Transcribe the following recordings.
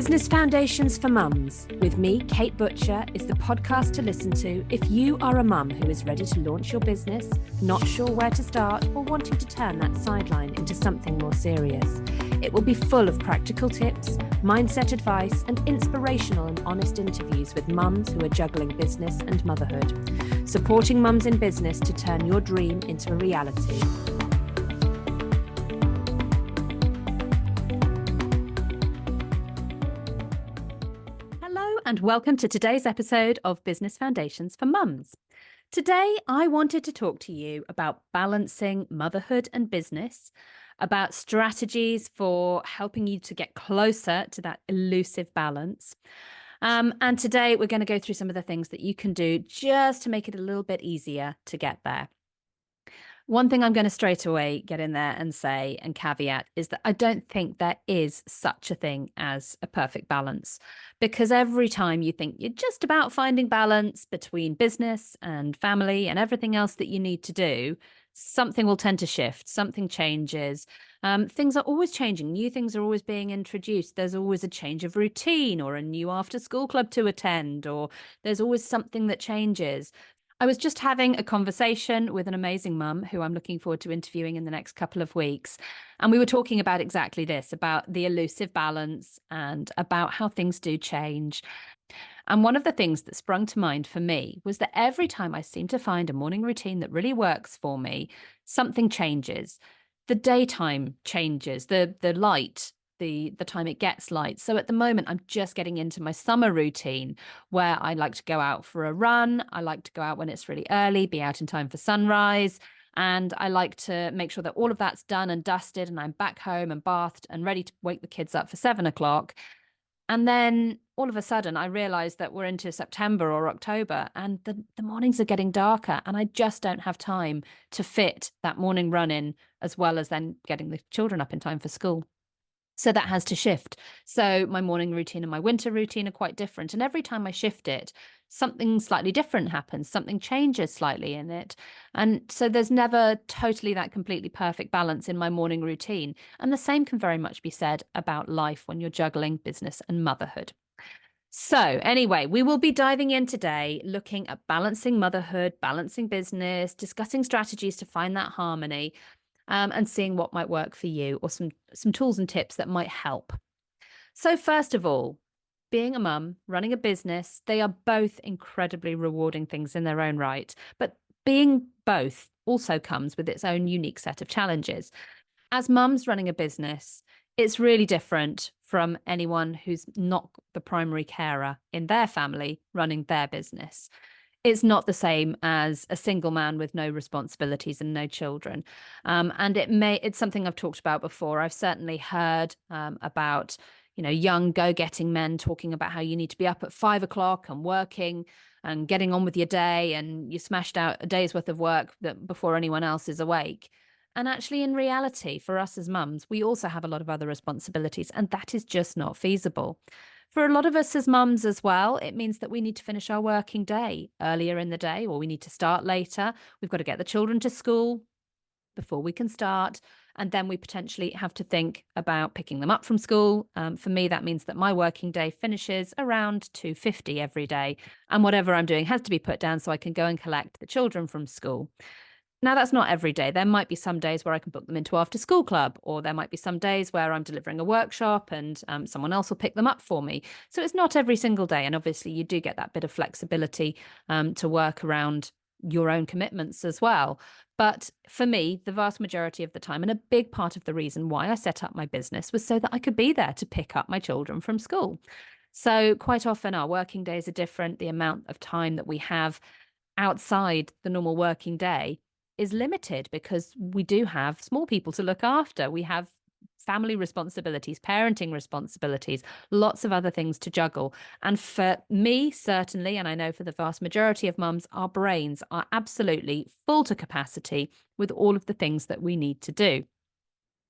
Business Foundations for Mums with me, Kate Butcher, is the podcast to listen to if you are a mum who is ready to launch your business, not sure where to start, or wanting to turn that sideline into something more serious. It will be full of practical tips, mindset advice, and inspirational and honest interviews with mums who are juggling business and motherhood, supporting mums in business to turn your dream into a reality. And welcome to today's episode of Business Foundations for Mums. Today, I wanted to talk to you about balancing motherhood and business, about strategies for helping you to get closer to that elusive balance. And today, we're going to go through some of the things that you can do just to make it a little bit easier to get there. One thing I'm going to straight away get in there and say and caveat is that I don't think there is such a thing as a perfect balance, because every time you think you're just about finding balance between business and family and everything else that you need to do, something will tend to shift, something changes. Things are always changing. New things are always being introduced. There's always a change of routine or a new after school club to attend, or there's always something that changes. I was just having a conversation with an amazing mum who I'm looking forward to interviewing in the next couple of weeks. And we were talking about exactly this, about the elusive balance and about how things do change. And one of the things that sprung to mind for me was that every time I seem to find a morning routine that really works for me, something changes. The daytime changes, the light, the time it gets light. So at the moment, I'm just getting into my summer routine where I like to go out for a run. I like to go out when it's really early, be out in time for sunrise. And I like to make sure that all of that's done and dusted and I'm back home and bathed and ready to wake the kids up for 7 o'clock. And then all of a sudden, I realize that we're into September or October and the mornings are getting darker and I just don't have time to fit that morning run in, as well as then getting the children up in time for school. So that has to shift. So my morning routine and my winter routine are quite different. And every time I shift it, something slightly different happens, something changes slightly in it. And so there's never totally that completely perfect balance in my morning routine. And the same can very much be said about life when you're juggling business and motherhood. So anyway, we will be diving in today, looking at balancing motherhood, balancing business, discussing strategies to find that harmony. And seeing what might work for you, or some tools and tips that might help. So first of all, being a mum, running a business, they are both incredibly rewarding things in their own right. But being both also comes with its own unique set of challenges. As mums running a business, it's really different from anyone who's not the primary carer in their family running their business. It's not the same as a single man with no responsibilities and no children. And it's something I've talked about before. I've certainly heard about, young go-getting men talking about how you need to be up at 5 o'clock and working and getting on with your day, and you smashed out a day's worth of work before anyone else is awake. And actually, in reality, for us as mums, we also have a lot of other responsibilities, and that is just not feasible. For a lot of us as mums as well, it means that we need to finish our working day earlier in the day, or we need to start later. We've got to get the children to school before we can start. And then we potentially have to think about picking them up from school. For me, that means that my working day finishes around 2:50 every day. And whatever I'm doing has to be put down so I can go and collect the children from school. Now, that's not every day. There might be some days where I can book them into after school club, or there might be some days where I'm delivering a workshop and someone else will pick them up for me. So it's not every single day. And obviously you do get that bit of flexibility to work around your own commitments as well. But for me, the vast majority of the time, and a big part of the reason why I set up my business, was so that I could be there to pick up my children from school. So quite often our working days are different. The amount of time that we have outside the normal working day is limited because we do have small people to look after. We have family responsibilities, parenting responsibilities, lots of other things to juggle. And for me, certainly, and I know for the vast majority of mums, our brains are absolutely full to capacity with all of the things that we need to do.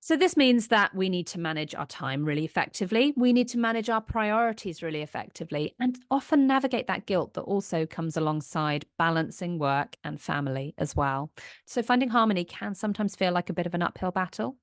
So this means that we need to manage our time really effectively. We need to manage our priorities really effectively, and often navigate that guilt that also comes alongside balancing work and family as well. So finding harmony can sometimes feel like a bit of an uphill battle.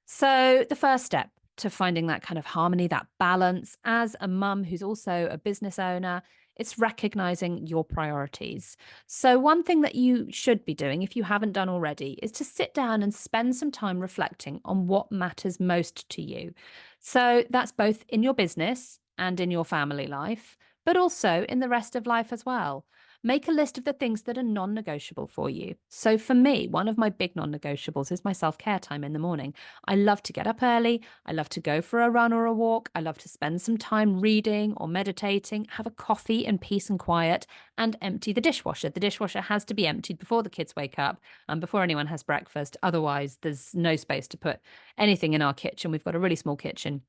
So the first step to finding that kind of harmony, that balance. As a mum who's also a business owner, it's recognizing your priorities. So, one thing that you should be doing, if you haven't done already, is to sit down and spend some time reflecting on what matters most to you. So, that's both in your business and in your family life, but also in the rest of life as well. Make a list of the things that are non negotiable for you. So, for me, one of my big non negotiables is my self care time in the morning. I love to get up early. I love to go for a run or a walk. I love to spend some time reading or meditating, have a coffee in peace and quiet, and empty the dishwasher. The dishwasher has to be emptied before the kids wake up and before anyone has breakfast. Otherwise, there's no space to put anything in our kitchen. We've got a really small kitchen.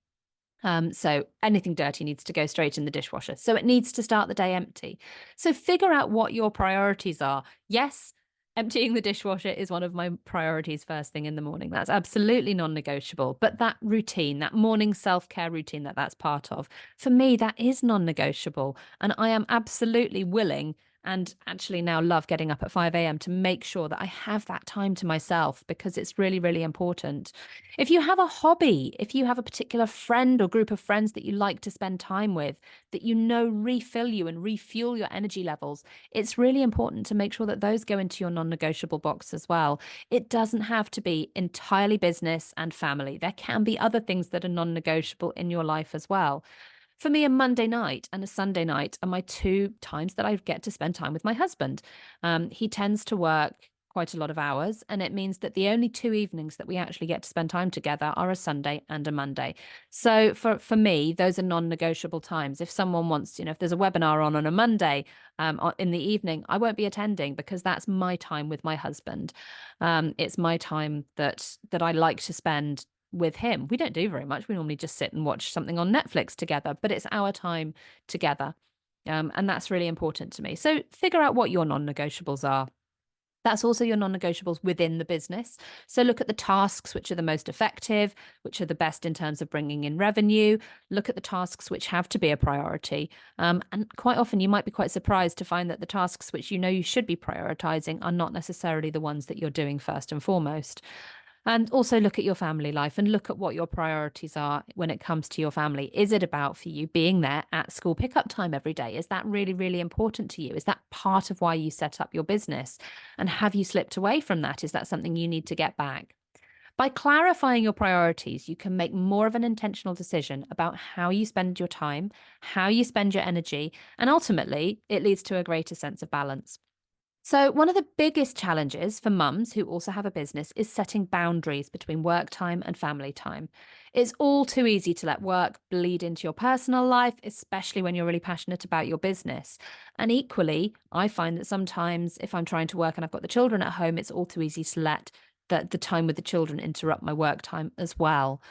So anything dirty needs to go straight in the dishwasher. So it needs to start the day empty. So figure out what your priorities are. Yes, emptying the dishwasher is one of my priorities first thing in the morning. That's absolutely non-negotiable. But that routine, that morning self-care routine that's part of, for me, that is non-negotiable. And I am absolutely willing and actually now love getting up at 5 a.m. to make sure that I have that time to myself because it's really, really important. If you have a hobby, if you have a particular friend or group of friends that you like to spend time with, that you know refill you and refuel your energy levels, it's really important to make sure that those go into your non negotiable box as well. It doesn't have to be entirely business and family. There can be other things that are non negotiable in your life as well. For me, a Monday night and a Sunday night are my two times that I get to spend time with my husband. He tends to work quite a lot of hours, and it means that the only two evenings that we actually get to spend time together are a Sunday and a Monday. So for me, those are non-negotiable times. If someone wants, if there's a webinar on a Monday in the evening, I won't be attending because that's my time with my husband. It's my time that I like to spend with him. We don't do very much. We normally just sit and watch something on Netflix together, but it's our time together. And that's really important to me. So figure out what your non negotiables are. That's also your non negotiables within the business. So look at the tasks which are the most effective, which are the best in terms of bringing in revenue. Look at the tasks which have to be a priority. And quite often you might be quite surprised to find that the tasks which you know you should be prioritizing are not necessarily the ones that you're doing first and foremost. And also look at your family life and look at what your priorities are when it comes to your family. Is it about for you being there at school pickup time every day? Is that really, really important to you? Is that part of why you set up your business? And have you slipped away from that? Is that something you need to get back? By clarifying your priorities, you can make more of an intentional decision about how you spend your time, how you spend your energy, and ultimately, it leads to a greater sense of balance. So, one of the biggest challenges for mums who also have a business is setting boundaries between work time and family time. It's all too easy to let work bleed into your personal life, especially when you're really passionate about your business. And equally, I find that sometimes if I'm trying to work and I've got the children at home, it's all too easy to let the time with the children interrupt my work time as well.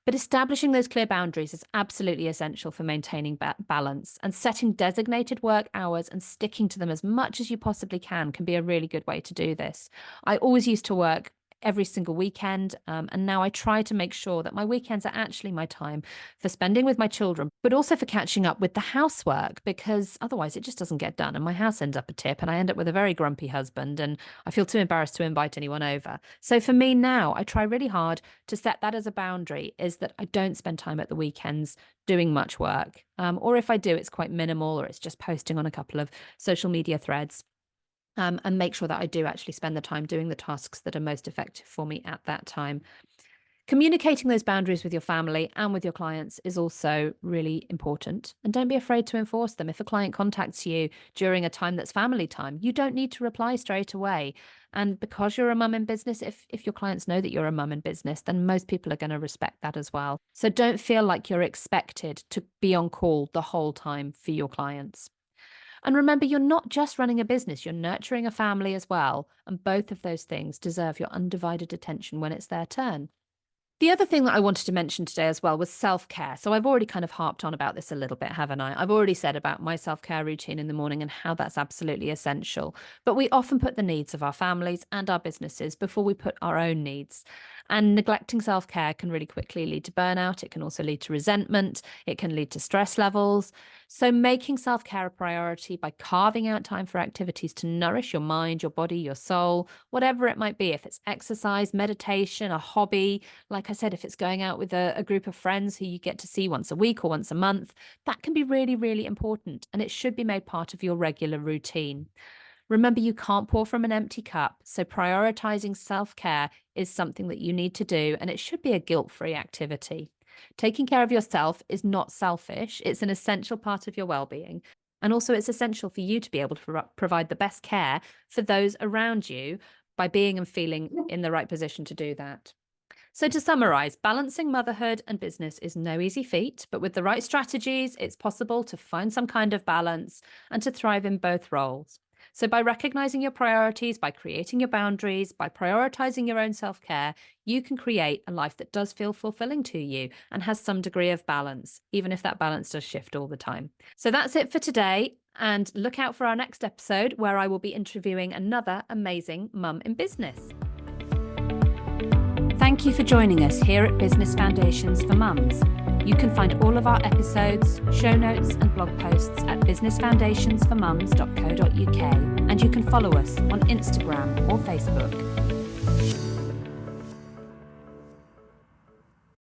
But establishing those clear boundaries is absolutely essential for maintaining balance. And setting designated work hours and sticking to them as much as you possibly can be a really good way to do this. I always used to work every single weekend. And now I try to make sure that my weekends are actually my time for spending with my children, but also for catching up with the housework, because otherwise it just doesn't get done. And my house ends up a tip and I end up with a very grumpy husband and I feel too embarrassed to invite anyone over. So for me now, I try really hard to set that as a boundary, is that I don't spend time at the weekends doing much work. Or if I do, it's quite minimal or it's just posting on a couple of social media threads. And make sure that I do actually spend the time doing the tasks that are most effective for me at that time. Communicating those boundaries with your family and with your clients is also really important. And don't be afraid to enforce them. If a client contacts you during a time that's family time, you don't need to reply straight away. And because you're a mum in business, if your clients know that you're a mum in business, then most people are going to respect that as well. So don't feel like you're expected to be on call the whole time for your clients. And remember, you're not just running a business, you're nurturing a family as well. And both of those things deserve your undivided attention when it's their turn. The other thing that I wanted to mention today as well was self-care. So I've already kind of harped on about this a little bit, haven't I? I've already said about my self-care routine in the morning and how that's absolutely essential. But we often put the needs of our families and our businesses before we put our own needs. And neglecting self-care can really quickly lead to burnout. It can also lead to resentment. It can lead to stress levels. So making self-care a priority by carving out time for activities to nourish your mind, your body, your soul, whatever it might be. If it's exercise, meditation, a hobby, like I said, if it's going out with a group of friends who you get to see once a week or once a month, that can be really, really important. And it should be made part of your regular routine. Remember, you can't pour from an empty cup, so prioritizing self-care is something that you need to do, and it should be a guilt-free activity. Taking care of yourself is not selfish, it's an essential part of your well-being. And also, it's essential for you to be able to provide the best care for those around you by being and feeling in the right position to do that. So, to summarize, balancing motherhood and business is no easy feat, but with the right strategies, it's possible to find some kind of balance and to thrive in both roles. So, by recognizing your priorities, by creating your boundaries, by prioritizing your own self care, you can create a life that does feel fulfilling to you and has some degree of balance, even if that balance does shift all the time. So, that's it for today. And look out for our next episode where I will be interviewing another amazing mum in business. Thank you for joining us here at Business Foundations for Mums. You can find all of our episodes, show notes and blog posts at businessfoundationsformums.co.uk, and you can follow us on Instagram or Facebook.